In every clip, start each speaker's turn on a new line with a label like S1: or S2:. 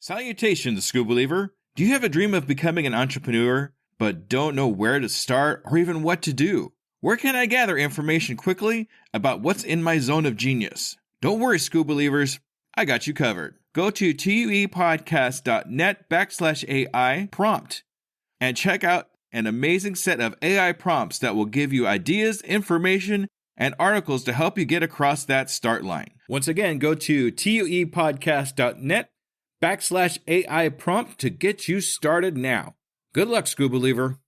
S1: Salutations, Skoob Believer. Do you have a dream of becoming an entrepreneur, but don't know where to start or even what to do? Where can I gather information quickly about what's in my zone of genius? Don't worry, Skoob Believers. I got you covered. Go to tuepodcast.net/AI prompt and check out an amazing set of AI prompts that will give you ideas, information, and articles to help you get across that start line. Once again, go to tuepodcast.net/AI prompt to get you started now. Good luck, Skoob Believer.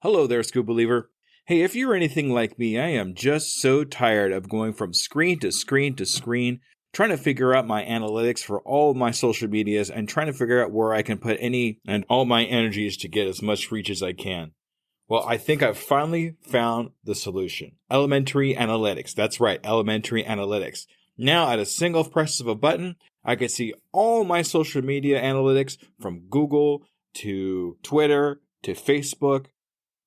S1: Hello there, Skoob Believer. Hey, if you're anything like me, I am just so tired of going from screen to screen to screen, trying to figure out my analytics for all of my social medias and trying to figure out where I can put any and all my energies to get as much reach as I can. Well, I think I've finally found the solution. Elementary analytics. That's right, elementary analytics. Now, at a single press of a button, I can see all my social media analytics from Google to Twitter to Facebook,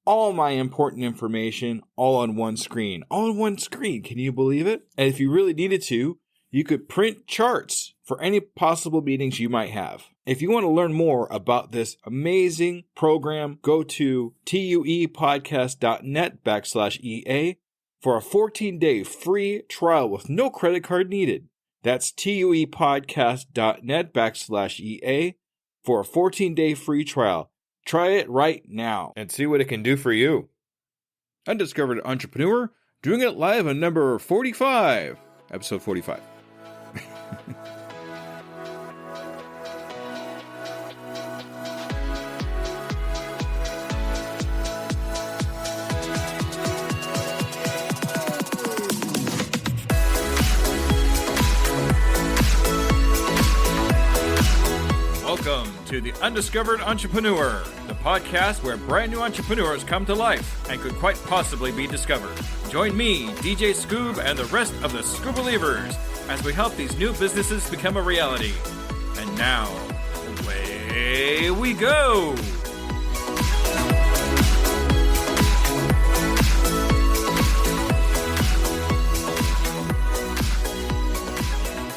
S1: all my important information all on one screen. All on one screen. Can you believe it? And if you really needed to, you could print charts for any possible meetings you might have. If you want to learn more about this amazing program, go to tuepodcast.net/EA for a 14-day free trial with no credit card needed. That's tuepodcast.net/EA for a 14-day free trial. Try it right now and see what it can do for you. Undiscovered Entrepreneur, doing it live on number 45, episode 45. Welcome to the Undiscovered Entrepreneur, the podcast where brand new entrepreneurs come to life and could quite possibly be discovered. Join me, DJ Skoob, and the rest of the Skoob Believers as we help these new businesses become a reality. And now, away we go!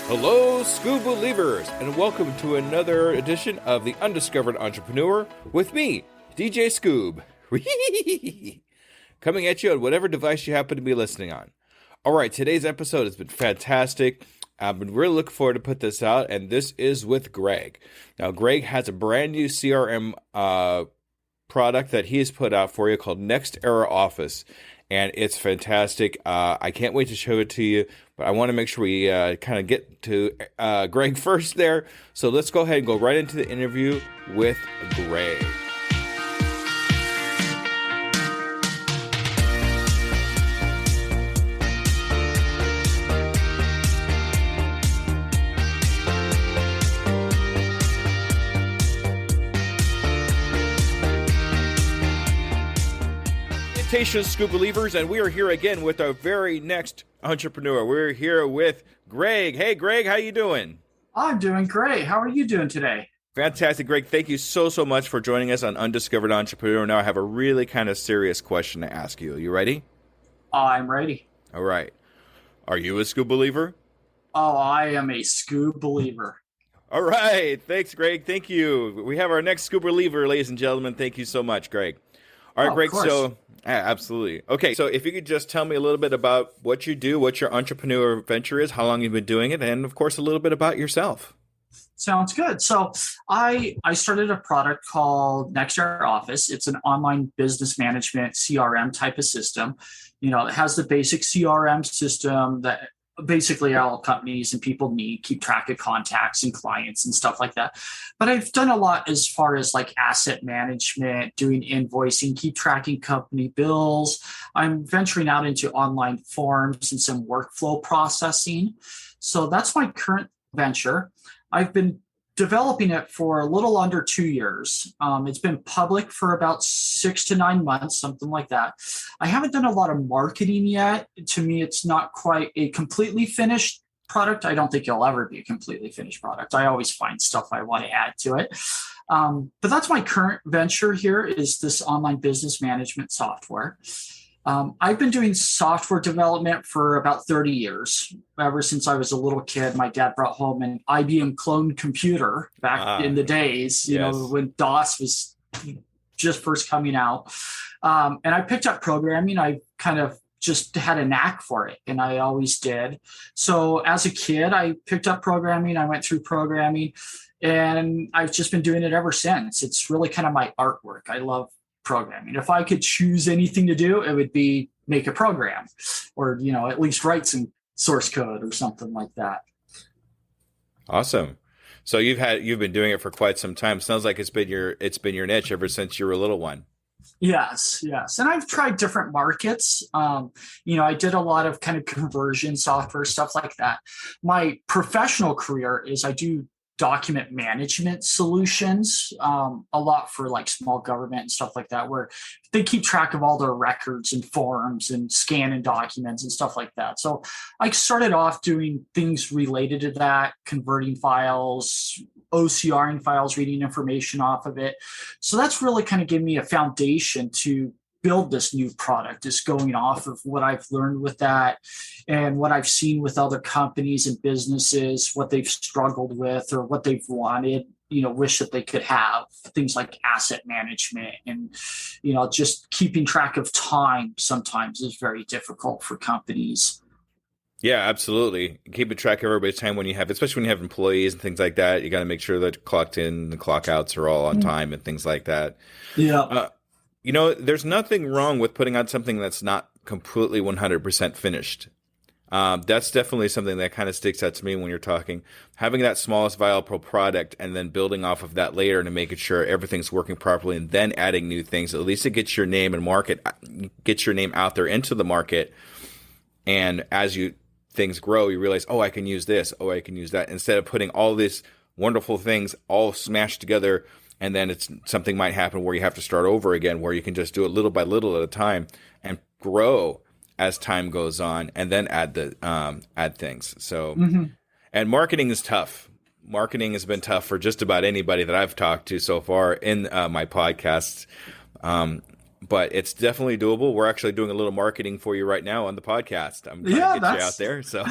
S1: Hello, Skoob Believers, and welcome to another edition of the Undiscovered Entrepreneur with me, DJ Skoob. Coming at you on whatever device you happen to be listening on. All right, today's episode has been fantastic. I've been really looking forward to put this out, and this is with Greg. Now, Greg has a brand new CRM product that he has put out for you called Next Era Office, and it's fantastic. I can't wait to show it to you, but I want to make sure we kind of get to Greg first there. So let's go ahead and go right into the interview with Greg. Salutations, Skoob Believers, and we are here again with our very next entrepreneur. We're here with Greg. Hey, Greg, how you doing?
S2: I'm doing great. How are you doing today?
S1: Fantastic, Greg. Thank you so much for joining us on Undiscovered Entrepreneur. Now I have a really kind of serious question to ask you. You ready?
S2: I'm ready.
S1: All right. Are you a Skoob Believer?
S2: Oh, I am a Skoob Believer.
S1: All right. Thanks, Greg. Thank you. We have our next Skoob Believer, ladies and gentlemen. Thank you so much, Greg. All right, Greg, so absolutely. Okay, so if you could just tell me a little bit about what you do, what your entrepreneur venture is, how long you've been doing it, and of course, a little bit about yourself.
S2: Sounds good. So I started a product called Next Era Office. It's an online business management CRM type of system. You know, it has the basic CRM system that basically all companies and people need, keep track of contacts and clients and stuff like that. But I've done a lot as far as like asset management, doing invoicing, keep tracking company bills. I'm venturing out into online forms and some workflow processing. So that's my current venture. I've been developing it for a little under 2 years. It's been public for about 6 to 9 months, something like that. I haven't done a lot of marketing yet. To me, it's not quite a completely finished product. I don't think it'll ever be a completely finished product. I always find stuff I want to add to it. But that's my current venture here, is this online business management software. I've been doing software development for about 30 years. Ever since I was a little kid, my dad brought home an IBM clone computer back in the days,
S1: Yes.
S2: when DOS was just first coming out. And I picked up programming. I kind of just had a knack for it, and I always did. So as a kid, I picked up programming. I went through programming, and I've just been doing it ever since. It's really kind of my artwork. I love programming. If I could choose anything to do, it would be make a program, or at least write some source code or something like that.
S1: Awesome. So you've been doing it for quite some time. Sounds like it's been your niche ever since you were a little one.
S2: Yes. And I've tried different markets. I did a lot of kind of conversion software, stuff like that. My professional career is I do document management solutions, a lot for like small government and stuff like that, where they keep track of all their records and forms and scanning documents and stuff like that. So I started off doing things related to that, converting files, OCRing files, reading information off of it. So that's really kind of given me a foundation to build this new product, is going off of what I've learned with that and what I've seen with other companies and businesses, what they've struggled with or what they've wanted, wish that they could have. Things like asset management and, just keeping track of time sometimes is very difficult for companies.
S1: Yeah, absolutely. Keeping track of everybody's time especially when you have employees and things like that. You got to make sure that clocked in and clock outs are all on time and things like that.
S2: Yeah.
S1: There's nothing wrong with putting out something that's not completely 100% finished. That's definitely something that kind of sticks out to me when you're talking. Having that smallest viable product and then building off of that later to making sure everything's working properly and then adding new things. At least it gets your name gets your name out there into the market. And as things grow, you realize, I can use this. I can use that. Instead of putting all these wonderful things all smashed together, and then something might happen where you have to start over again, where you can just do it little by little at a time and grow as time goes on, and then add things. So, And marketing is tough. Marketing has been tough for just about anybody that I've talked to so far in my podcasts. But it's definitely doable. We're actually doing a little marketing for you right now on the podcast. I'm trying to get you out there. So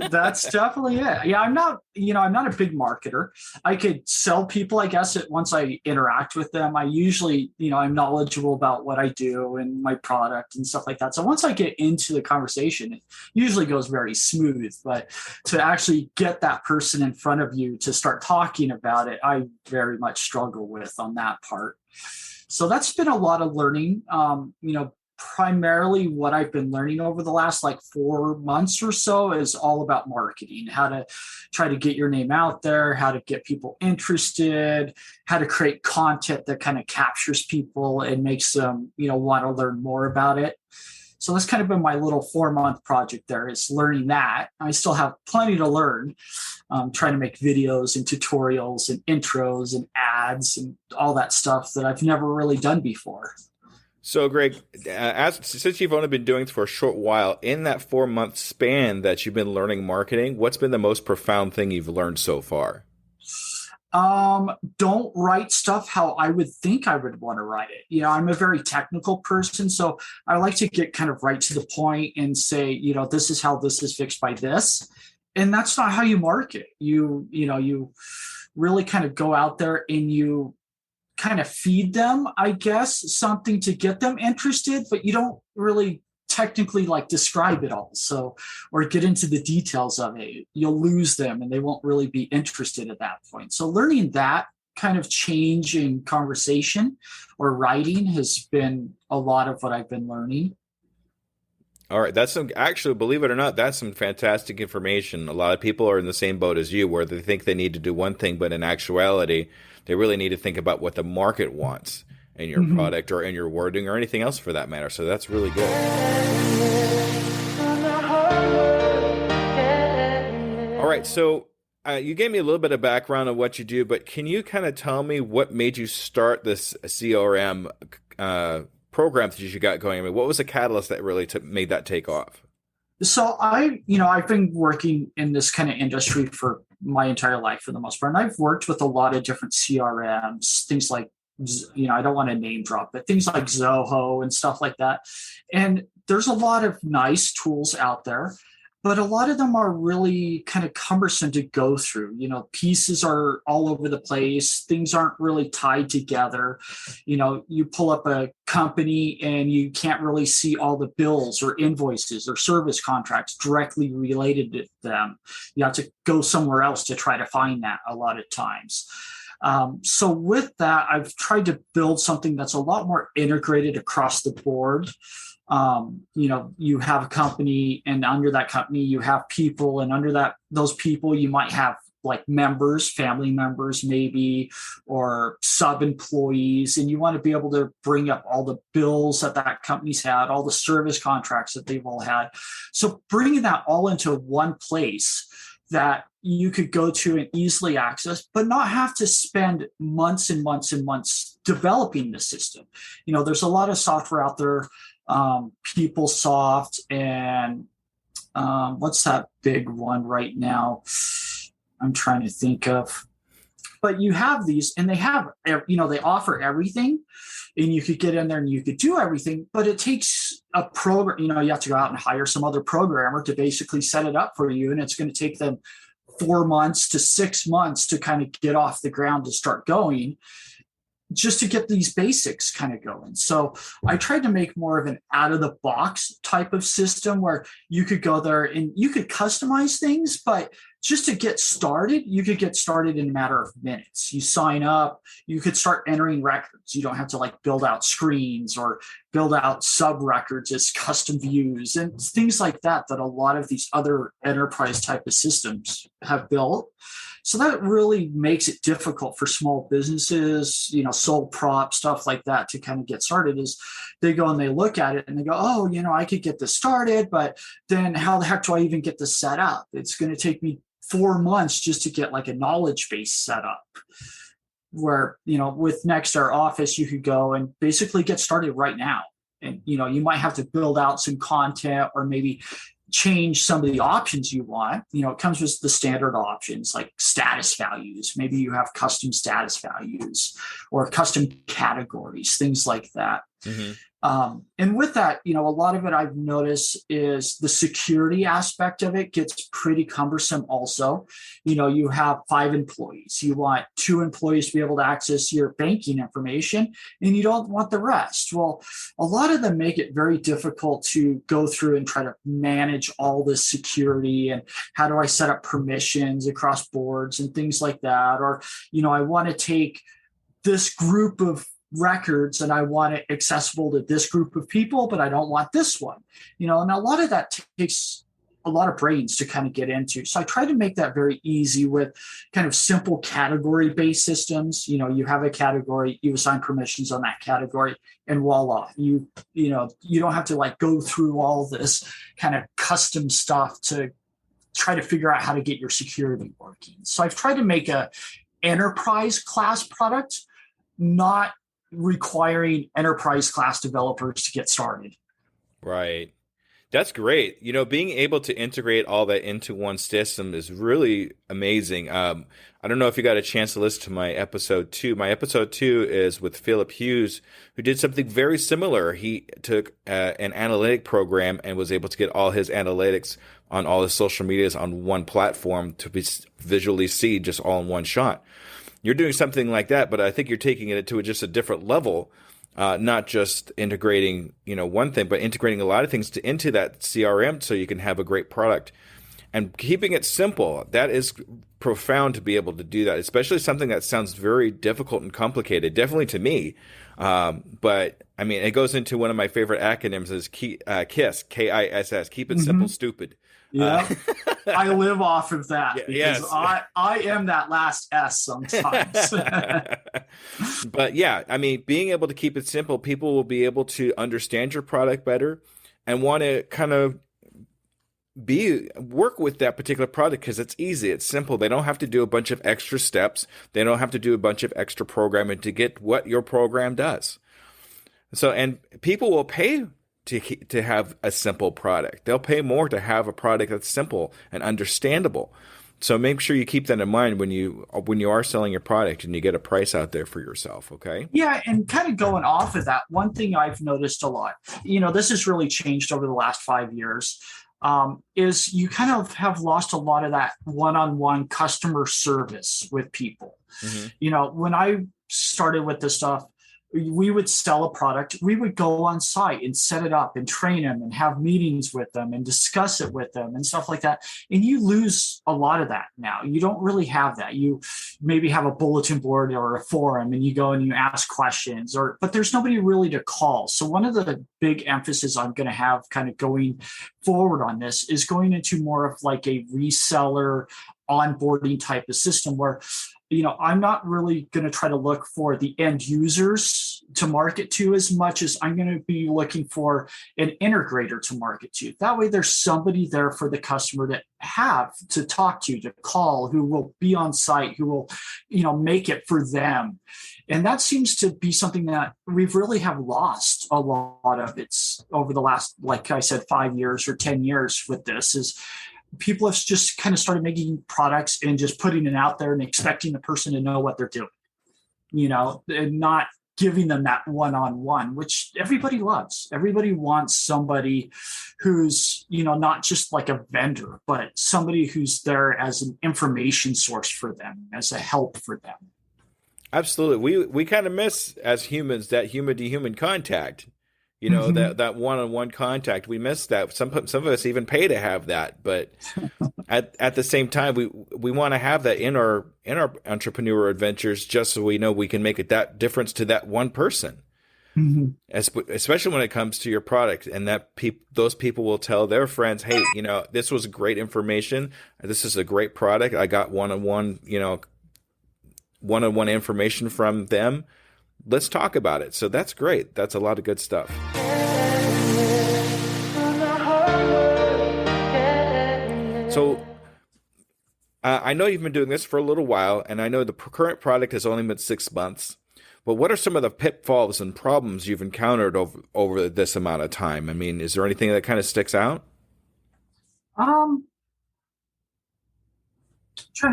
S2: that's definitely it. Yeah, I'm not a big marketer. I could sell people, I guess, once I interact with them. I usually, I'm knowledgeable about what I do and my product and stuff like that. So once I get into the conversation, it usually goes very smooth. But to actually get that person in front of you to start talking about it, I very much struggle with on that part. So that's been a lot of learning. Primarily what I've been learning over the last 4 months or so is all about marketing, how to try to get your name out there, how to get people interested, how to create content that kind of captures people and makes them, want to learn more about it. So that's kind of been my little 4-month project there, is learning that. I still have plenty to learn, trying to make videos and tutorials and intros and ads and all that stuff that I've never really done before.
S1: So, Greg, since you've only been doing it for a short while, in that 4-month span that you've been learning marketing, what's been the most profound thing you've learned so far?
S2: Don't write stuff how I would think I would want to write it. I'm a very technical person, so I like to get kind of right to the point and say, this is how this is fixed by this. And that's not how you market. You really kind of go out there and you kind of feed them, I guess, something to get them interested, but you don't really technically describe it all. So, or get into the details of it. You'll lose them and they won't really be interested at that point. So learning that kind of change in conversation or writing has been a lot of what I've been learning.
S1: All right. Actually, believe it or not, that's some fantastic information. A lot of people are in the same boat as you, where they think they need to do one thing, but in actuality, they really need to think about what the market wants in your product or in your wording or anything else for that matter. So that's really good. All right. So you gave me a little bit of background on what you do, but can you kind of tell me what made you start this CRM program that you got going? I mean, what was the catalyst that really made that take off?
S2: So I've been working in this kind of industry for my entire life for the most part. And I've worked with a lot of different CRMs, things like I don't want to name drop, but things like Zoho and stuff like that. And there's a lot of nice tools out there, but a lot of them are really kind of cumbersome to go through. Pieces are all over the place. Things aren't really tied together. You pull up a company and you can't really see all the bills or invoices or service contracts directly related to them. You have to go somewhere else to try to find that a lot of times. So with that, I've tried to build something that's a lot more integrated across the board. You have a company, and under that company you have people, and under those people you might have like members, family members maybe, or sub-employees, and you want to be able to bring up all the bills that company's had, all the service contracts that they've all had. So bringing that all into one place that you could go to and easily access, but not have to spend months and months and months developing the system. There's a lot of software out there, PeopleSoft, and what's that big one right now? I'm trying to think of. But you have these, and they offer everything, and you could get in there and you could do everything, but it takes a program. You have to go out and hire some other programmer to basically set it up for you, and it's going to take them 4 months to 6 months to kind of get off the ground to start going, just to get these basics kind of going. So I tried to make more of an out of the box type of system where you could go there and you could customize things, but just to get started, you could get started in a matter of minutes. You sign up, you could start entering records. You don't have to like build out screens or build out sub records as custom views and things like that a lot of these other enterprise type of systems have built. So that really makes it difficult for small businesses, sole prop, stuff like that, to kind of get started. Is they go and they look at it and they go, oh, I could get this started, but then how the heck do I even get this set up? It's going to take me 4 months just to get like a knowledge base set up. Where, with Nexstar Office, you could go and basically get started right now. And, you might have to build out some content or maybe change some of the options you want. It comes with the standard options like status values. Maybe you have custom status values or custom categories, things like that. Mm-hmm. And with that, a lot of it I've noticed is the security aspect of it gets pretty cumbersome also. You have 5 employees. You want 2 employees to be able to access your banking information, and you don't want the rest. Well, a lot of them make it very difficult to go through and try to manage all this security and how do I set up permissions across boards and things like that. Or, I want to take this group of records and I want it accessible to this group of people, but I don't want this one, and a lot of that takes a lot of brains to kind of get into. So I try to make that very easy with kind of simple category-based systems. You have a category, you assign permissions on that category, and voila, you don't have to like go through all this kind of custom stuff to try to figure out how to get your security working. So I've tried to make a enterprise class product, not requiring enterprise class developers to get started.
S1: Right. That's great. Being able to integrate all that into one system is really amazing. I don't know if you got a chance to listen to my episode 2. My episode 2 is with Philip Hughes, who did something very similar. He took an analytic program and was able to get all his analytics on all his social medias on one platform to visually see just all in one shot. You're doing something like that, but I think you're taking it to just a different level, not just integrating, one thing, but integrating a lot of things into that CRM so you can have a great product. And keeping it simple, that is profound to be able to do that, especially something that sounds very difficult and complicated, definitely to me. But, I mean, it goes into one of my favorite acronyms is KISS, K-I-S-S, keep it simple, stupid.
S2: Yeah, I live off of that because
S1: yes.
S2: I am that last S sometimes.
S1: But yeah, I mean, being able to keep it simple, people will be able to understand your product better and want to kind of work with that particular product because it's easy, it's simple. They don't have to do a bunch of extra steps. They don't have to do a bunch of extra programming to get what your program does. So, and people will pay to have a simple product. They'll pay more to have a product that's simple and understandable So make sure you keep that in mind when you are selling your product and you get a price out there for yourself. Okay.
S2: Yeah, and kind of going off of that, one thing I've noticed a lot, this has really changed over the last 5 years, is you kind of have lost a lot of that one-on-one customer service with people. When I started with this stuff, we would sell a product, we would go on site and set it up and train them and have meetings with them and discuss it with them and stuff like that. And you lose a lot of that now. You don't really have that. You maybe have a bulletin board or a forum and you go and you ask questions, but there's nobody really to call. So one of the big emphasis I'm going to have kind of going forward on this is going into more of like a reseller onboarding type of system where I'm not really going to try to look for the end users to market to as much as I'm going to be looking for an integrator to market to. That way there's somebody there for the customer to talk to call, who will be on site, who will, make it for them. And that seems to be something that we've really have lost a lot of. It's over the last, like I said, 5 years or 10 years with this is people have just kind of started making products and just putting it out there and expecting the person to know what they're doing, and not giving them that one-on-one, which everybody loves. Everybody wants somebody who's, not just like a vendor, but somebody who's there as an information source for them, as a help for them.
S1: Absolutely. We kind of miss as humans that human to human contact. That one-on-one contact, we miss that. Some of us even pay to have that, but at the same time, we want to have that in our entrepreneur adventures, just so we know we can make that difference to that one person. Especially when it comes to your product, and that those people will tell their friends, "Hey, this was great information. This is a great product. I got one-on-one information from them. Let's talk about it." So that's great. That's a lot of good stuff. So I know you've been doing this for a little while, and I know the current product has only been 6 months. But what are some of the pitfalls and problems you've encountered over this amount of time? I mean, is there anything that kind of sticks out?
S2: Trying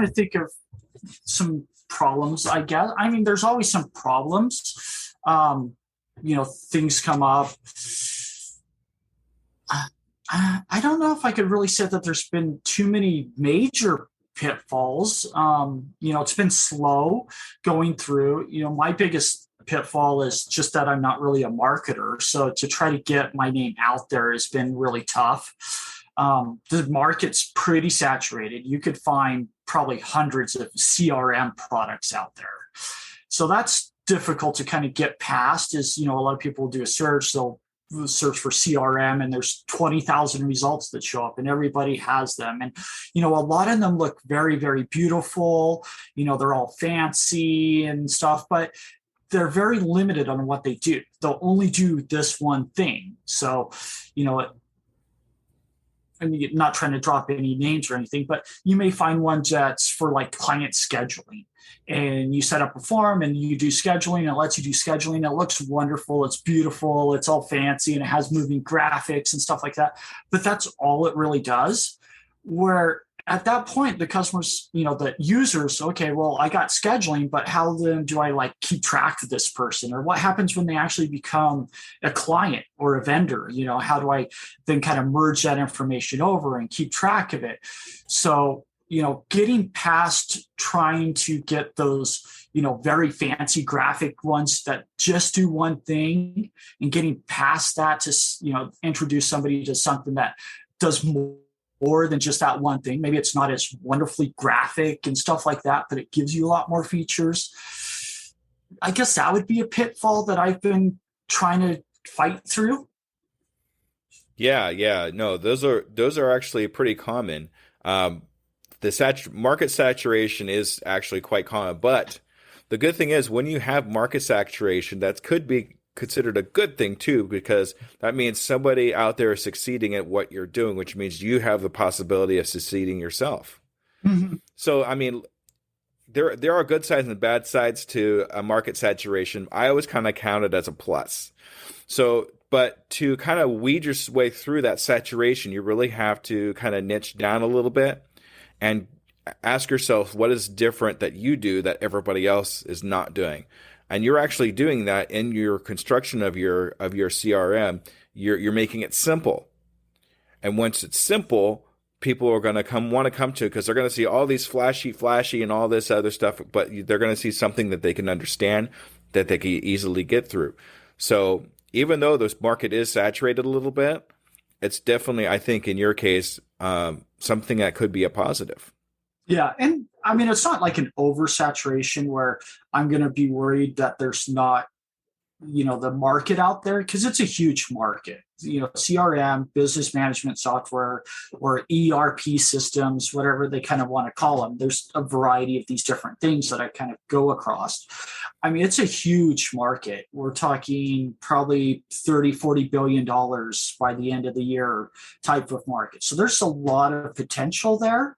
S2: to think of some problems, I guess. I mean, there's always some problems. Things come up. I don't know if I could really say that there's been too many major pitfalls. It's been slow going through. My biggest pitfall is just that I'm not really a marketer. So to try to get my name out there has been really tough. The market's pretty saturated. You could find probably hundreds of CRM products out there. So that's difficult to kind of get past. Is, a lot of people do a search, they'll search for CRM and there's 20,000 results that show up and everybody has them. And, a lot of them look very, very beautiful. They're all fancy and stuff, but they're very limited on what they do. They'll only do this one thing. So, I'm not trying to drop any names or anything, but you may find one that's for like client scheduling, and you set up a form and you do scheduling, and it lets you do scheduling. It looks wonderful. It's beautiful. It's all fancy and it has moving graphics and stuff like that. But that's all it really does. Where at that point, the customers, the users, okay, well, I got scheduling, but how then do I keep track of this person? Or what happens when they actually become a client or a vendor? How do I then kind of merge that information over and keep track of it? So, getting past trying to get those, very fancy graphic ones that just do one thing, and getting past that to, introduce somebody to something that does more than just that one thing. Maybe it's not as wonderfully graphic and stuff like that, but it gives you a lot more features. I guess that would be a pitfall that I've been trying to fight through.
S1: Yeah. No, those are actually pretty common. The market saturation is actually quite common, but the good thing is when you have market saturation, that could be considered a good thing too, because that means somebody out there is succeeding at what you're doing, which means you have the possibility of succeeding yourself. So, I mean, there are good sides and bad sides to a market saturation. I always kind of count it as a plus. So, but to kind of weed your way through that saturation, you really have to kind of niche down a little bit and ask yourself, what is different that you do that everybody else is not doing? And you're actually doing that in your construction of your CRM. You're making it simple. And once it's simple, people are going to want to come to it because they're going to see all these flashy and all this other stuff, but they're going to see something that they can understand, that they can easily get through. So even though this market is saturated a little bit, it's definitely, I think in your case, something that could be a positive.
S2: Yeah. And I mean, it's not like an oversaturation where I'm going to be worried that there's not, the market out there, because it's a huge market. CRM, business management software, or ERP systems, whatever they kind of want to call them. There's a variety of these different things that I kind of go across. I mean, it's a huge market. We're talking probably $30-40 billion by the end of the year type of market. So there's a lot of potential there.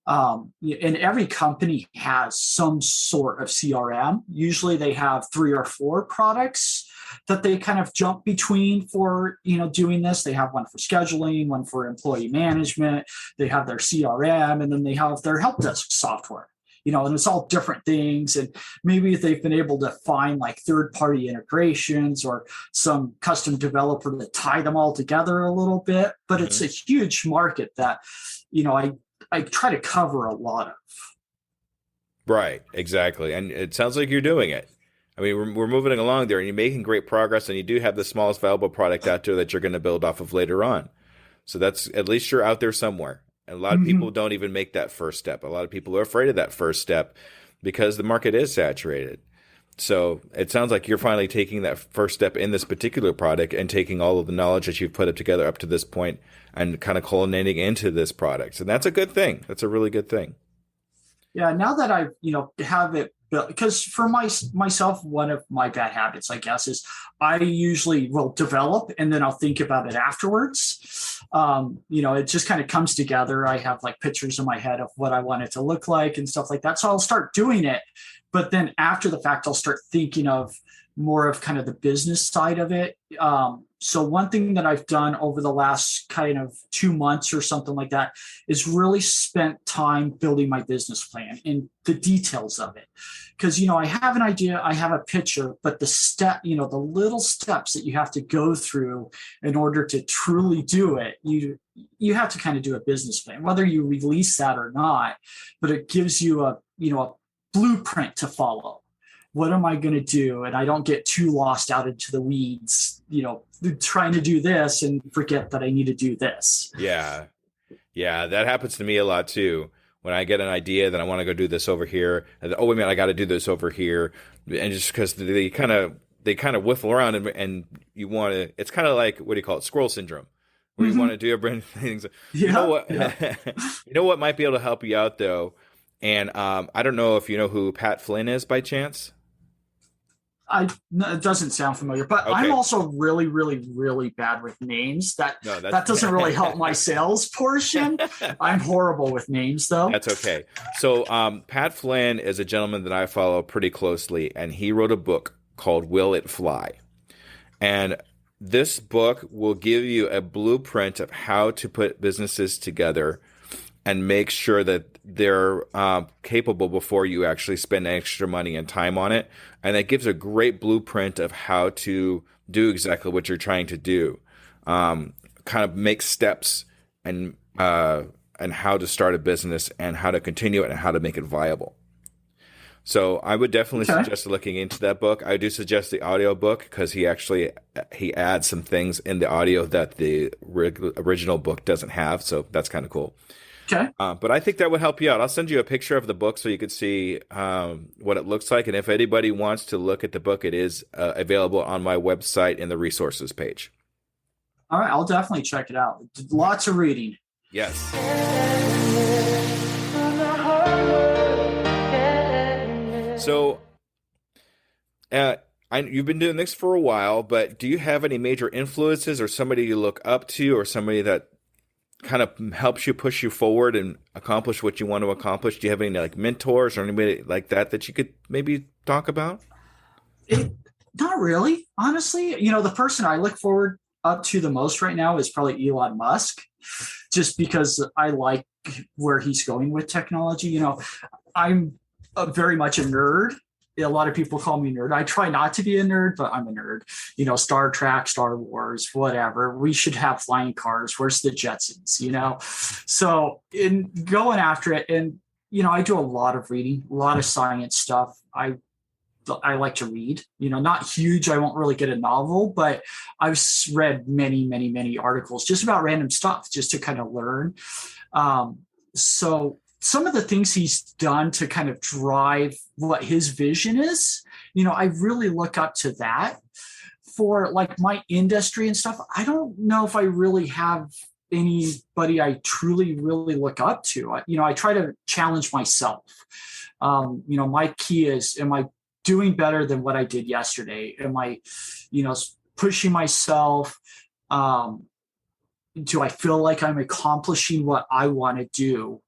S2: And every company has some sort of CRM. Usually they have 3 or 4 products that they kind of jump between for, doing this. They have one for scheduling, one for employee management. They have their CRM, and then they have their help desk software, and it's all different things. And maybe they've been able to find like third-party integrations or some custom developer to tie them all together a little bit. But it's a huge market that, I try to cover a lot of.
S1: Right, exactly. And it sounds like you're doing it. I mean, we're moving along there, and you're making great progress, and you do have the smallest valuable product out there that you're going to build off of later on. So that's, at least you're out there somewhere. And a lot of people don't even make that first step. A lot of people are afraid of that first step because the market is saturated. So it sounds like you're finally taking that first step in this particular product and taking all of the knowledge that you've put up together up to this point and kind of culminating into this product. And that's a good thing. That's a really good thing.
S2: Yeah. Now that I, have it built, because for myself, one of my bad habits, I guess, is I usually will develop and then I'll think about it afterwards. It just kind of comes together. I have like pictures in my head of what I want it to look like and stuff like that. So I'll start doing it. But then after the fact, I'll start thinking of more of kind of the business side of it. So one thing that I've done over the last kind of 2 months or something like that is really spent time building my business plan and the details of it. Because, I have an idea, I have a picture, but the little steps that you have to go through in order to truly do it, you have to kind of do a business plan, whether you release that or not, but it gives you a blueprint to follow. What am I going to do? And I don't get too lost out into the weeds, trying to do this and forget that I need to do this.
S1: Yeah. Yeah. That happens to me a lot too. When I get an idea that I want to go do this over here, and oh wait a minute, I got to do this over here. And just because they kind of whiffle around and you want to, it's kind of like, what do you call it? Squirrel syndrome, where you want to do a brand new things. You know what? You know what might be able to help you out though? And I don't know if you know who Pat Flynn is by chance.
S2: It doesn't sound familiar, but okay. I'm also really, really, really bad with names. That doesn't really help my sales portion. I'm horrible with names, though.
S1: That's okay. So Pat Flynn is a gentleman that I follow pretty closely, and he wrote a book called Will It Fly? And this book will give you a blueprint of how to put businesses together and make sure that they're capable before you actually spend extra money and time on it. And that gives a great blueprint of how to do exactly what you're trying to do. Kind of make steps and how to start a business and how to continue it and how to make it viable. So I would definitely suggest looking into that book. I do suggest the audio book because he adds some things in the audio that the original book doesn't have. So that's kind of cool.
S2: Okay.
S1: But I think that would help you out. I'll send you a picture of the book so you could see what it looks like. And if anybody wants to look at the book, it is available on my website in the resources page.
S2: All right. I'll definitely check it out. Lots of reading.
S1: Yes. So you've been doing this for a while, but do you have any major influences or somebody you look up to or somebody that kind of helps you push you forward and accomplish what you want to accomplish? Do you have any like mentors or anybody like that you could maybe talk about?
S2: Not really, honestly. The person I look forward up to the most right now is probably Elon Musk, just because I like where he's going with technology. I'm very much a nerd. A lot of people call me nerd. I try not to be a nerd, but I'm a nerd. Star Trek, Star Wars, whatever. We should have flying cars. Where's the Jetsons? So in going after it, and I do a lot of reading, a lot of science stuff. I like to read, not huge. I won't really get a novel, but I've read many, many, many articles just about random stuff just to kind of learn. So some of the things he's done to kind of drive what his vision is, I really look up to that. For like my industry and stuff, I don't know if I really have anybody I truly, really look up to. I try to challenge myself. My key is, am I doing better than what I did yesterday? Am I, pushing myself? Do I feel like I'm accomplishing what I want to do?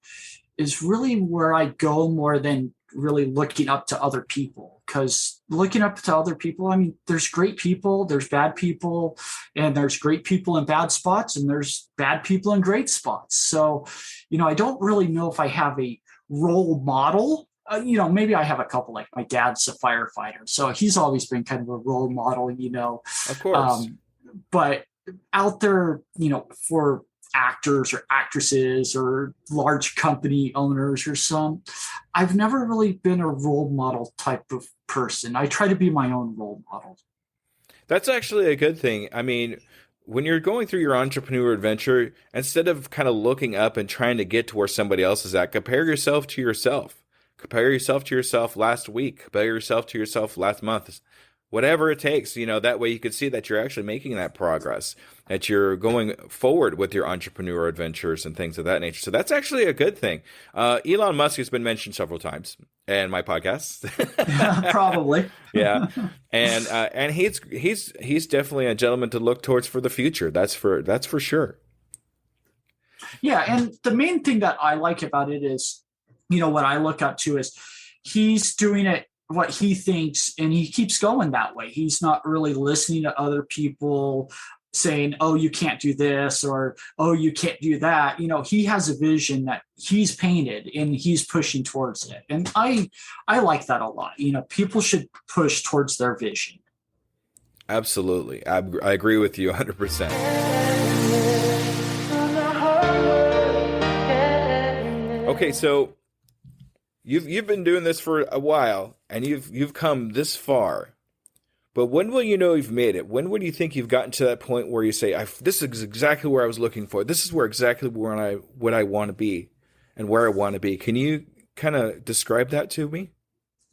S2: Is really where I go more than really looking up to other people. Because looking up to other people, there's great people, there's bad people, and there's great people in bad spots, and there's bad people in great spots. So, I don't really know if I have a role model. Maybe I have a couple, like my dad's a firefighter, so he's always been kind of a role model,
S1: Of course.
S2: But out there, for actors or actresses or large company owners or I've never really been a role model type of person. I try to be my own role model.
S1: That's actually a good thing. When you're going through your entrepreneur adventure, instead of kind of looking up and trying to get to where somebody else is at, compare yourself to yourself. Compare yourself to yourself last week. Compare yourself to yourself last month. Whatever it takes, that way you can see that you're actually making that progress, that you're going forward with your entrepreneur adventures and things of that nature. So that's actually a good thing. Elon Musk has been mentioned several times in my podcast.
S2: Probably.
S1: Yeah. And he's definitely a gentleman to look towards for the future. That's for sure.
S2: Yeah. And the main thing that I like about it is, what I look up to is he's doing it what he thinks, and he keeps going that way. He's not really listening to other people saying, oh, you can't do this, or, oh, you can't do that. He has a vision that he's painted and he's pushing towards it. And I like that a lot. People should push towards their vision.
S1: Absolutely. I agree with you 100%. Okay, so you've been doing this for a while, and you've come this far. But when will you know you've made it? When would you think you've gotten to that point where you say, "This is exactly where I was looking for. This is what I want to be, and where I want to be"? Can you kind of describe that to me?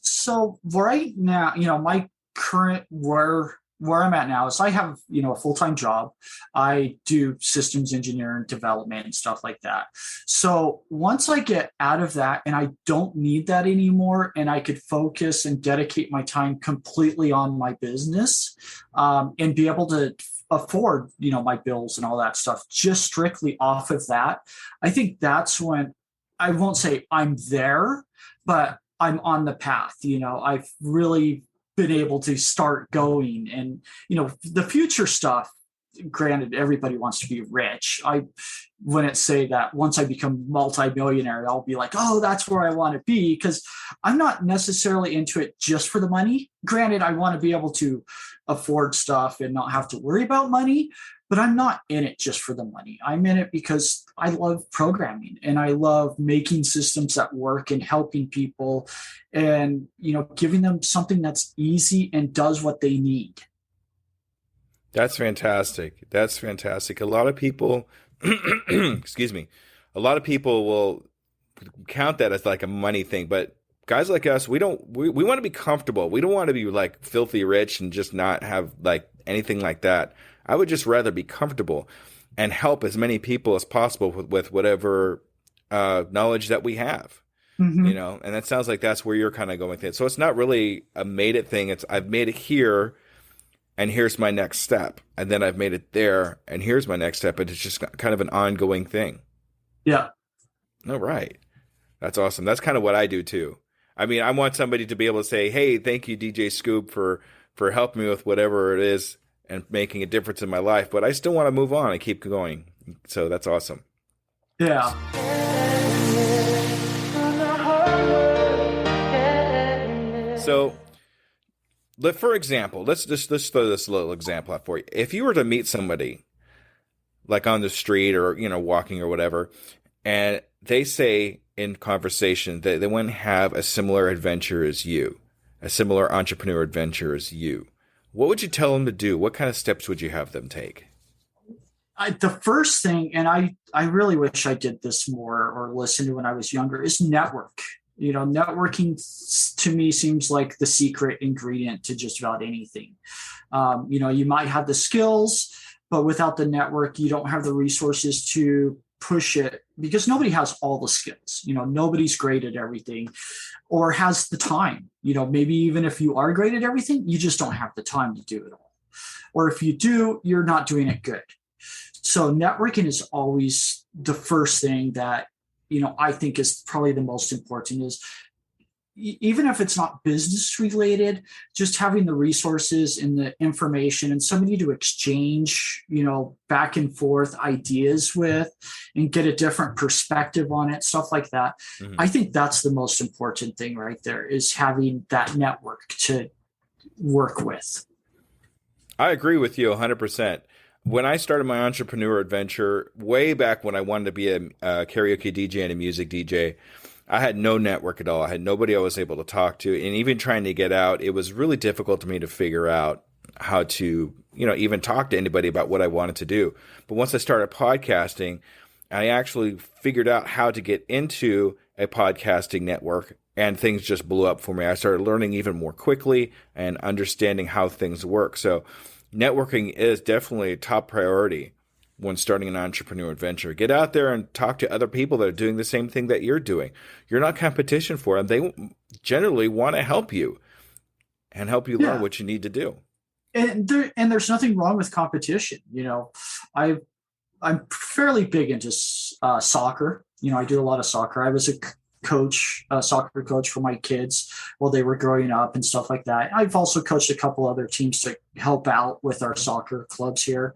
S2: So right now, my current where I'm at now is I have, a full-time job. I do systems engineering, development, and stuff like that. So once I get out of that and I don't need that anymore, and I could focus and dedicate my time completely on my business, and be able to afford, my bills and all that stuff, just strictly off of that, I think that's when, I won't say I'm there, but I'm on the path. I've really been able to start going, and the future stuff, granted, everybody wants to be rich. I wouldn't say that once I become multimillionaire I'll be like, oh, that's where I want to be, because I'm not necessarily into it just for the money. Granted, I want to be able to afford stuff and not have to worry about money, but I'm not in it just for the money. I'm in it because I love programming and I love making systems that work and helping people, and giving them something that's easy and does what they need.
S1: That's fantastic. That's fantastic. A lot of people, excuse me, a lot of people will count that as like a money thing, but guys like us, we want to be comfortable. We don't want to be like filthy rich and just not have like anything like that. I would just rather be comfortable and help as many people as possible with whatever knowledge that we have.
S2: Mm-hmm.
S1: And that sounds like that's where you're kind of going with it. So it's not really a made it thing. It's I've made it here, and here's my next step. And then I've made it there, and here's my next step. And it's just kind of an ongoing thing.
S2: Yeah.
S1: All right. That's awesome. That's kind of what I do too. I want somebody to be able to say, hey, thank you, DJ Skoob, for helping me with whatever it is and making a difference in my life, but I still want to move on and keep going. So that's awesome.
S2: Yeah.
S1: So, for example, let's throw this little example out for you. If you were to meet somebody like on the street or, walking or whatever, and they say in conversation that they want to have a similar adventure as you, a similar entrepreneur adventure as you, what would you tell them to do? What kind of steps would you have them take?
S2: The first thing, and I really wish I did this more or listened to when I was younger, is network. Networking to me seems like the secret ingredient to just about anything. You might have the skills, but without the network, you don't have the resources to push it, because nobody has all the skills. Nobody's great at everything or has the time. Maybe even if you are great at everything, you just don't have the time to do it all. Or if you do, you're not doing it good. So networking is always the first thing that, I think is probably the most important. Is even if it's not business related, just having the resources and the information and somebody to exchange, back and forth ideas with and get a different perspective on it, stuff like that. Mm-hmm. I think that's the most important thing right there, is having that network to work with.
S1: I agree with you 100%. When I started my entrepreneur adventure, way back when I wanted to be a karaoke DJ and a music DJ, I had no network at all. I had nobody I was able to talk to. And even trying to get out, it was really difficult to me to figure out how to, even talk to anybody about what I wanted to do. But once I started podcasting, I actually figured out how to get into a podcasting network, and things just blew up for me. I started learning even more quickly and understanding how things work. So networking is definitely a top priority when starting an entrepreneur adventure. Get out there and talk to other people that are doing the same thing that you're doing. You're not competition for them. They generally want to help you and help you learn what you need to do.
S2: And there's nothing wrong with competition. I'm fairly big into soccer. I do a lot of soccer. I was a soccer coach for my kids while they were growing up and stuff like that. I've also coached a couple other teams to help out with our soccer clubs here.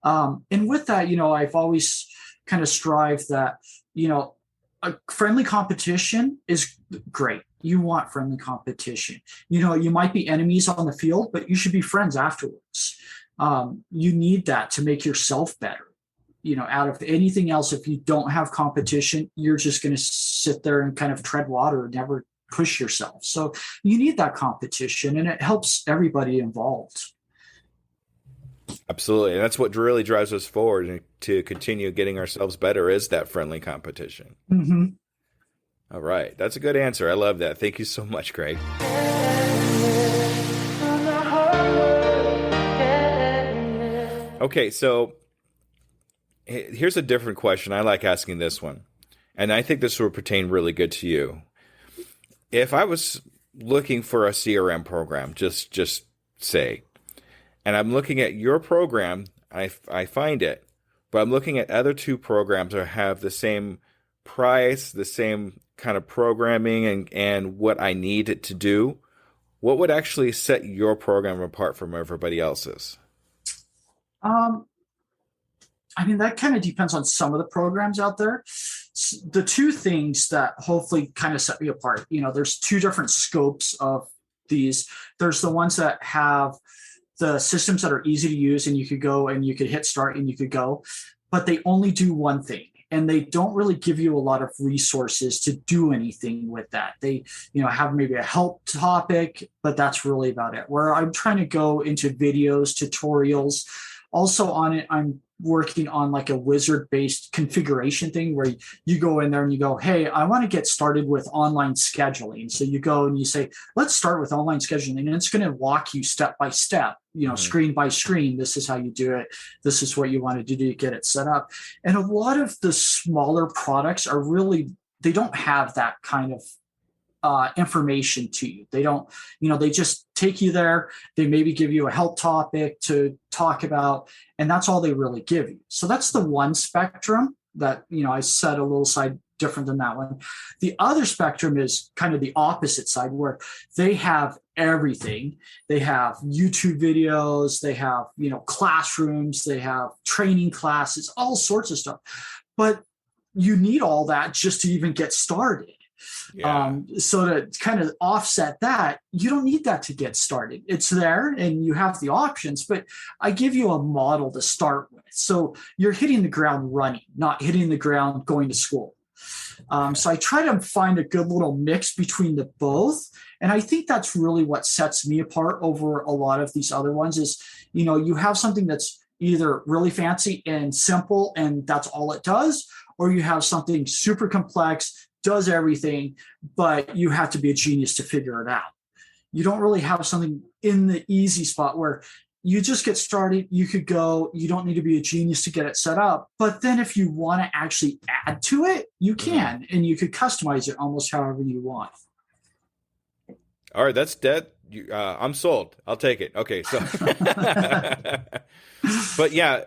S2: And with that, I've always kind of strived that, a friendly competition is great. You want friendly competition. You might be enemies on the field, but you should be friends afterwards. You need that to make yourself better. Out of anything else, if you don't have competition, you're just going to sit there and kind of tread water and never push yourself. So you need that competition, and it helps everybody involved.
S1: Absolutely. And that's what really drives us forward to continue getting ourselves better, is that friendly competition.
S2: Mm-hmm.
S1: All right. That's a good answer. I love that. Thank you so much, Greg. Okay, so here's a different question. I like asking this one, and I think this will pertain really good to you. If I was looking for a CRM program, just say, and I'm looking at your program, I find it, but I'm looking at other two programs that have the same price, the same kind of programming and what I need it to do, what would actually set your program apart from everybody else's?
S2: That kind of depends on some of the programs out there. The two things that hopefully kind of set me apart, there's two different scopes of these. There's the ones that have the systems that are easy to use, and you could go and you could hit start and you could go, but they only do one thing. And they don't really give you a lot of resources to do anything with that. They, have maybe a help topic, but that's really about it. Where I'm trying to go into videos, tutorials. Also on it, I'm working on like a wizard-based configuration thing where you go in there and you go, hey, I want to get started with online scheduling. So you go and you say, let's start with online scheduling. And it's going to walk you step by step, screen by screen. This is how you do it. This is what you want to do to get it set up. And a lot of the smaller products are really, they don't have that kind of information to you. They don't, they just take you there. They maybe give you a help topic to talk about, and that's all they really give you. So that's the one spectrum that, I set a little side different than that one. The other spectrum is kind of the opposite side, where they have everything. They have YouTube videos, they have, classrooms, they have training classes, all sorts of stuff. But you need all that just to even get started.
S1: Yeah.
S2: So to kind of offset that, you don't need that to get started. It's there and you have the options, but I give you a model to start with. So you're hitting the ground running, not hitting the ground going to school. So I try to find a good little mix between the both. And I think that's really what sets me apart over a lot of these other ones is, you have something that's either really fancy and simple and that's all it does, or you have something super complex, does everything, but you have to be a genius to figure it out. You don't really have something in the easy spot where you just get started, you could go, you don't need to be a genius to get it set up. But then if you want to actually add to it, you can, and you could customize it almost however you want.
S1: All right, that's dead. I'm sold. I'll take it. Okay, so, but yeah,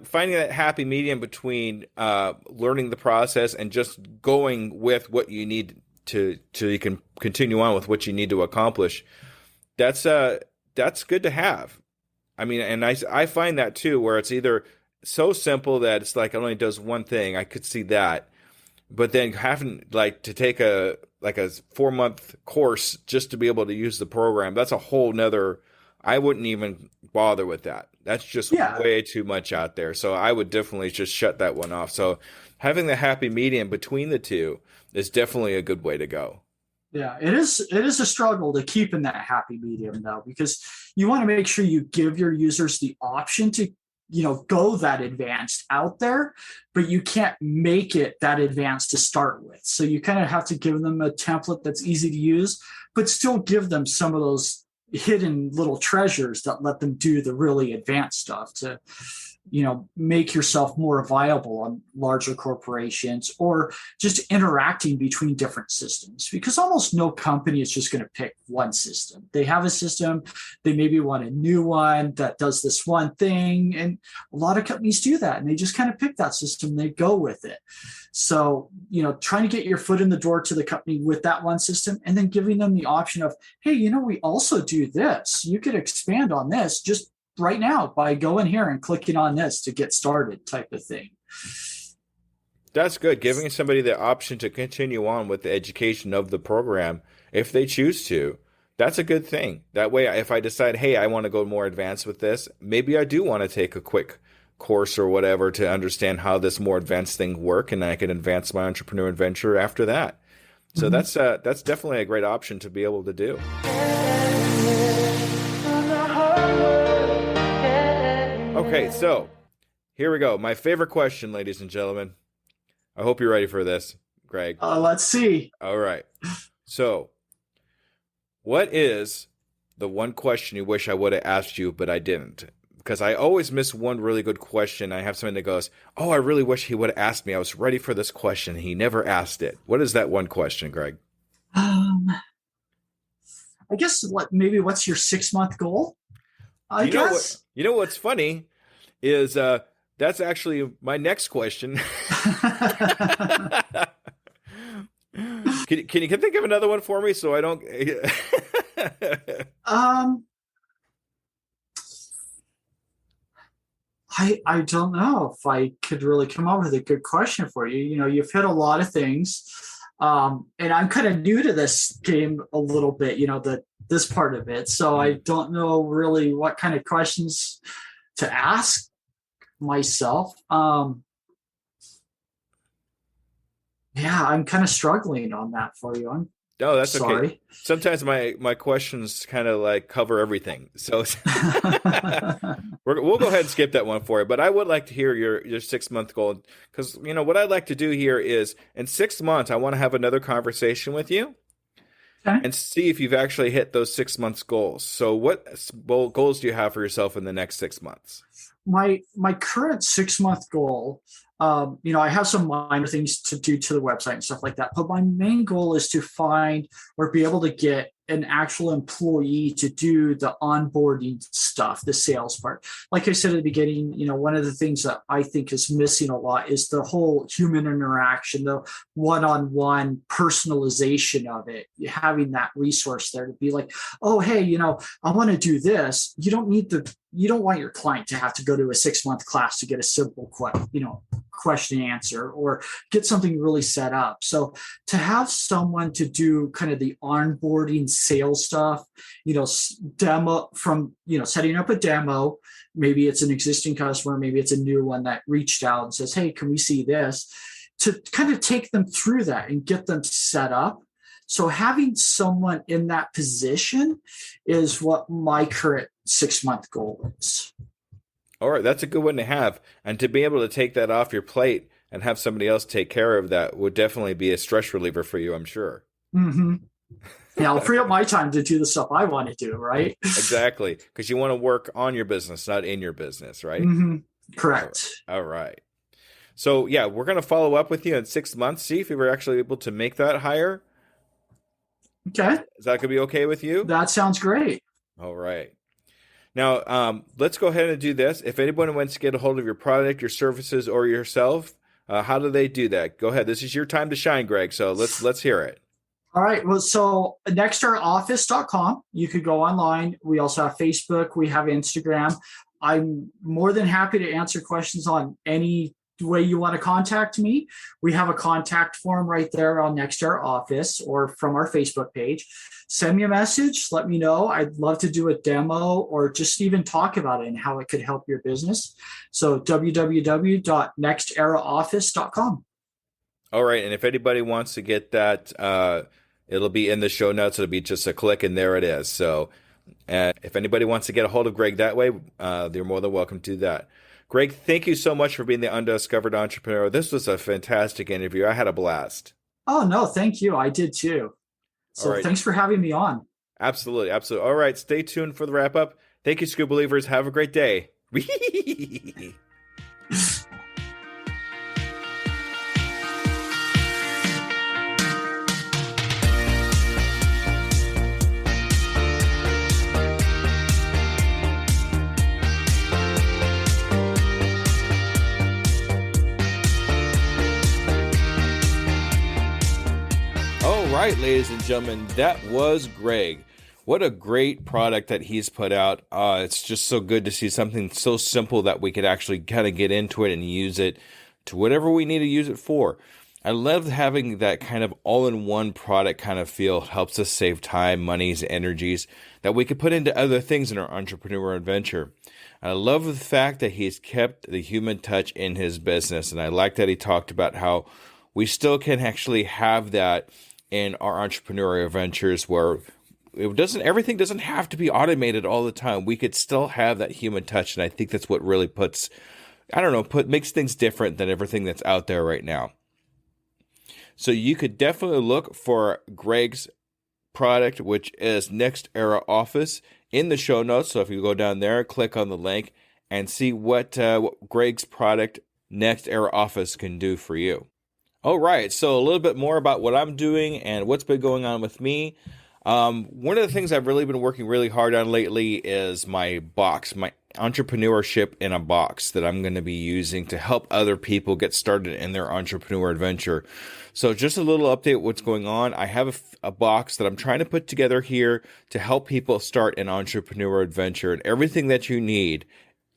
S1: finding that happy medium between learning the process and just going with what you need to you can continue on with what you need to accomplish. That's good to have. I mean, and I find that too, where it's either so simple that it's like it only does one thing. I could see that, but then having like to take a 4-month course just to be able to use the program, that's a whole nother. I wouldn't even bother with that. That's just way too much out there. So I would definitely just shut that one off. So having the happy medium between the two is definitely a good way to go.
S2: Yeah, it is a struggle to keep in that happy medium though, because you want to make sure you give your users the option to, go that advanced out there, but you can't make it that advanced to start with. So you kind of have to give them a template that's easy to use, but still give them some of those hidden little treasures that let them do the really advanced stuff to, make yourself more viable on larger corporations or just interacting between different systems, because almost no company is just going to pick one system. They have a system, they maybe want a new one that does this one thing. And a lot of companies do that and they just kind of pick that system and they go with it. So, trying to get your foot in the door to the company with that one system and then giving them the option of, hey, we also do this. You could expand on this just right now by going here and clicking on this to get started type of thing.
S1: That's good. Giving somebody the option to continue on with the education of the program if they choose to. That's a good thing. That way, if I decide, hey, I want to go more advanced with this, maybe I do want to take a quick course or whatever to understand how this more advanced thing work, and I can advance my entrepreneur adventure after that. So that's definitely a great option to be able to do. Okay, so here we go. My favorite question, ladies and gentlemen. I hope you're ready for this, Greg.
S2: Let's see.
S1: All right. So, what is the one question you wish I would have asked you, but I didn't? Because I always miss one really good question. I have something that goes, oh, I really wish he would have asked me. I was ready for this question. He never asked it. What is that one question, Greg?
S2: I guess what's your 6-month goal? I guess.
S1: You know what's funny is that's actually my next question. Can you think of another one for me so I don't?
S2: I don't know if I could really come up with a good question for you. You've hit a lot of things. And I'm kind of new to this game a little bit, this part of it. So I don't know really what kind of questions to ask myself. I'm kind of struggling on that for you.
S1: No, that's
S2: sorry.
S1: Okay. Sometimes my questions kind of like cover everything. So we'll go ahead and skip that one for you. But I would like to hear your 6-month goal, because what I'd like to do here is in 6 months I want to have another conversation with you.
S2: Okay.
S1: And see if you've actually hit those 6 months goals. So what goals do you have for yourself in the next 6 months?
S2: My current 6-month goal, I have some minor things to do to the website and stuff like that. But my main goal is to find or be able to get an actual employee to do the onboarding stuff, the sales part. Like I said at the beginning, one of the things that I think is missing a lot is the whole human interaction, the one-on-one personalization of it, having that resource there to be like, oh, hey, I want to do this. You don't want your client to have to go to a 6-month class to get a simple question and answer or get something really set up. So to have someone to do kind of the onboarding sales stuff, demo from, setting up a demo, maybe it's an existing customer, maybe it's a new one that reached out and says, hey, can we see this? To kind of take them through that and get them set up. So having someone in that position is what my current 6-month goal is.
S1: All right, that's a good one to have. And to be able to take that off your plate and have somebody else take care of that would definitely be a stress reliever for you, I'm sure.
S2: Mm-hmm. Yeah, I'll free up my time to do the stuff I want to do, right?
S1: Exactly, because you want to work on your business, not in your business, right?
S2: Mm-hmm. Correct.
S1: All right. So, yeah, we're going to follow up with you in 6 months, see if we were actually able to make that higher.
S2: Okay.
S1: Is that going to be okay with you?
S2: That sounds great.
S1: All right. Now, let's go ahead and do this. If anyone wants to get a hold of your product, your services, or yourself, how do they do that? Go ahead. This is your time to shine, Greg. So let's hear it.
S2: All right. Well, so nexteraoffice.com. You could go online. We also have Facebook. We have Instagram. I'm more than happy to answer questions on any way you want to contact me. We have a contact form right there on Nextera Office or from our Facebook page. Send me a message. Let me know. I'd love to do a demo or just even talk about it and how it could help your business. So www.nexteraoffice.com.
S1: All right. And if anybody wants to get that, it'll be in the show notes. It'll be just a click and there it is. So if anybody wants to get a hold of Greg that way, they're more than welcome to do that. Greg, thank you so much for being the Undiscovered Entrepreneur. This was a fantastic interview. I had a blast.
S2: Oh, no, thank you. I did too. So Thanks for having me on.
S1: Absolutely. Absolutely. All right. Stay tuned for the wrap up. Thank you, Skoob Believers. Have a great day. All right, ladies and gentlemen, that was Greg. What a great product that he's put out. It's just so good to see something so simple that we could actually kind of get into it and use it to whatever we need to use it for. I love having that kind of all-in-one product kind of feel. It helps us save time, monies, energies that we could put into other things in our entrepreneurial adventure. I love the fact that he's kept the human touch in his business, and I like that he talked about how we still can actually have that in our entrepreneurial ventures where everything doesn't have to be automated all the time. We could still have that human touch, and I think that's what really makes things different than everything that's out there right now. So you could definitely look for Greg's product, which is Nextera Office, in the show notes. So if you go down there, click on the link and see what Greg's product, Nextera Office, can do for you. All right, so a little bit more about what I'm doing and what's been going on with me. One of the things I've really been working really hard on lately is my box, my entrepreneurship in a box that I'm going to be using to help other people get started in their entrepreneur adventure. So just a little update what's going on. I have a box that I'm trying to put together here to help people start an entrepreneur adventure, and everything that you need,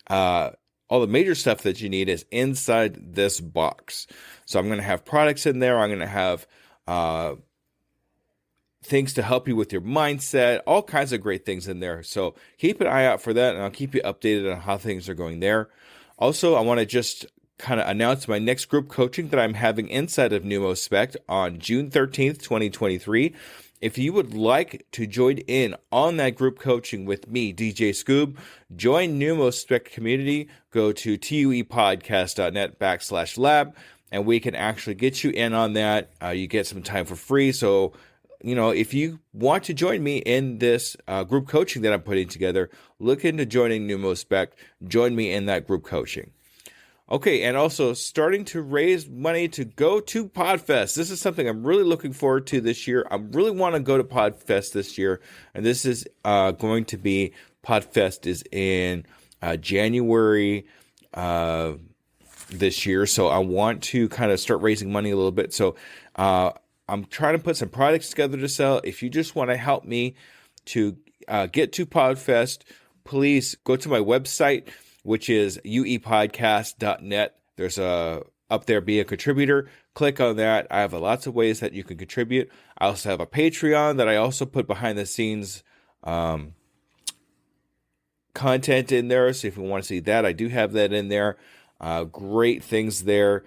S1: all the major stuff that you need is inside this box. So I'm going to have products in there. I'm going to have things to help you with your mindset, all kinds of great things in there. So keep an eye out for that, and I'll keep you updated on how things are going there. Also, I want to just kind of announce my next group coaching that I'm having inside of Numospect on June 13th, 2023. If you would like to join in on that group coaching with me, DJ Skoob, join Numospect community, go to tuepodcast.net/lab, and we can actually get you in on that. You get some time for free. So, if you want to join me in this group coaching that I'm putting together, look into joining Numospect. Join me in that group coaching. Okay, and also starting to raise money to go to Podfest. This is something I'm really looking forward to this year. I really want to go to Podfest this year, and this is going to be, Podfest is in January this year, so I want to kind of start raising money a little bit. So I'm trying to put some products together to sell. If you just want to help me to get to Podfest, please go to my website, which is uepodcast.net. There's up there, be a contributor. Click on that. I have lots of ways that you can contribute. I also have a Patreon that I also put behind the scenes content in there. So if you want to see that, I do have that in there. Great things there.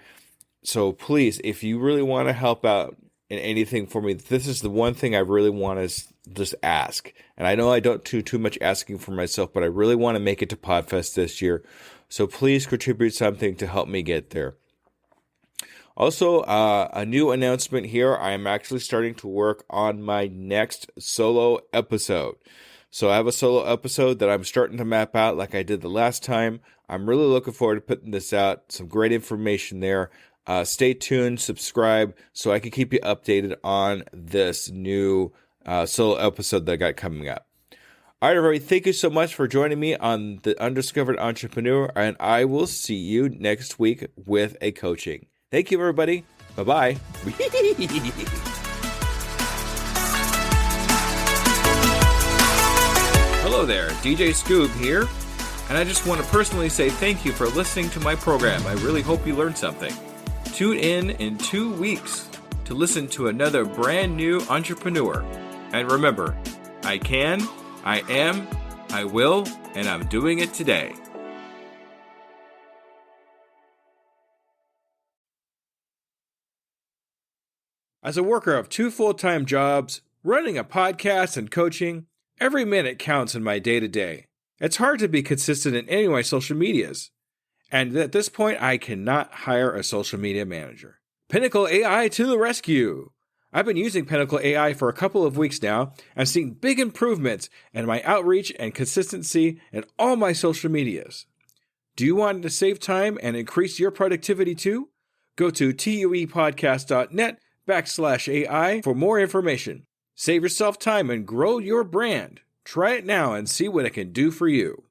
S1: So please, if you really want to help out in anything for me, this is the one thing I really want to just ask. And I know I don't do too much asking for myself, but I really want to make it to Podfest this year. So please contribute something to help me get there. Also, a new announcement here. I am actually starting to work on my next solo episode. So I have a solo episode that I'm starting to map out like I did the last time. I'm really looking forward to putting this out. Some great information there. Stay tuned, subscribe, so I can keep you updated on this new solo episode that I got coming up. All right, everybody, thank you so much for joining me on the Undiscovered Entrepreneur, and I will see you next week with a coaching. Thank you, everybody. Bye-bye. Hello there, DJ Skoob here, and I just want to personally say thank you for listening to my program. I really hope you learned something. Tune in 2 weeks to listen to another brand new entrepreneur. And remember, I can, I am, I will, and I'm doing it today. As a worker of 2 full-time jobs, running a podcast and coaching, every minute counts in my day-to-day. It's hard to be consistent in any of my social medias. And at this point, I cannot hire a social media manager. Pinnacle AI to the rescue! I've been using Pinnacle AI for a couple of weeks now and seen big improvements in my outreach and consistency in all my social medias. Do you want to save time and increase your productivity too? Go to tuepodcast.net/AI for more information. Save yourself time and grow your brand. Try it now and see what it can do for you.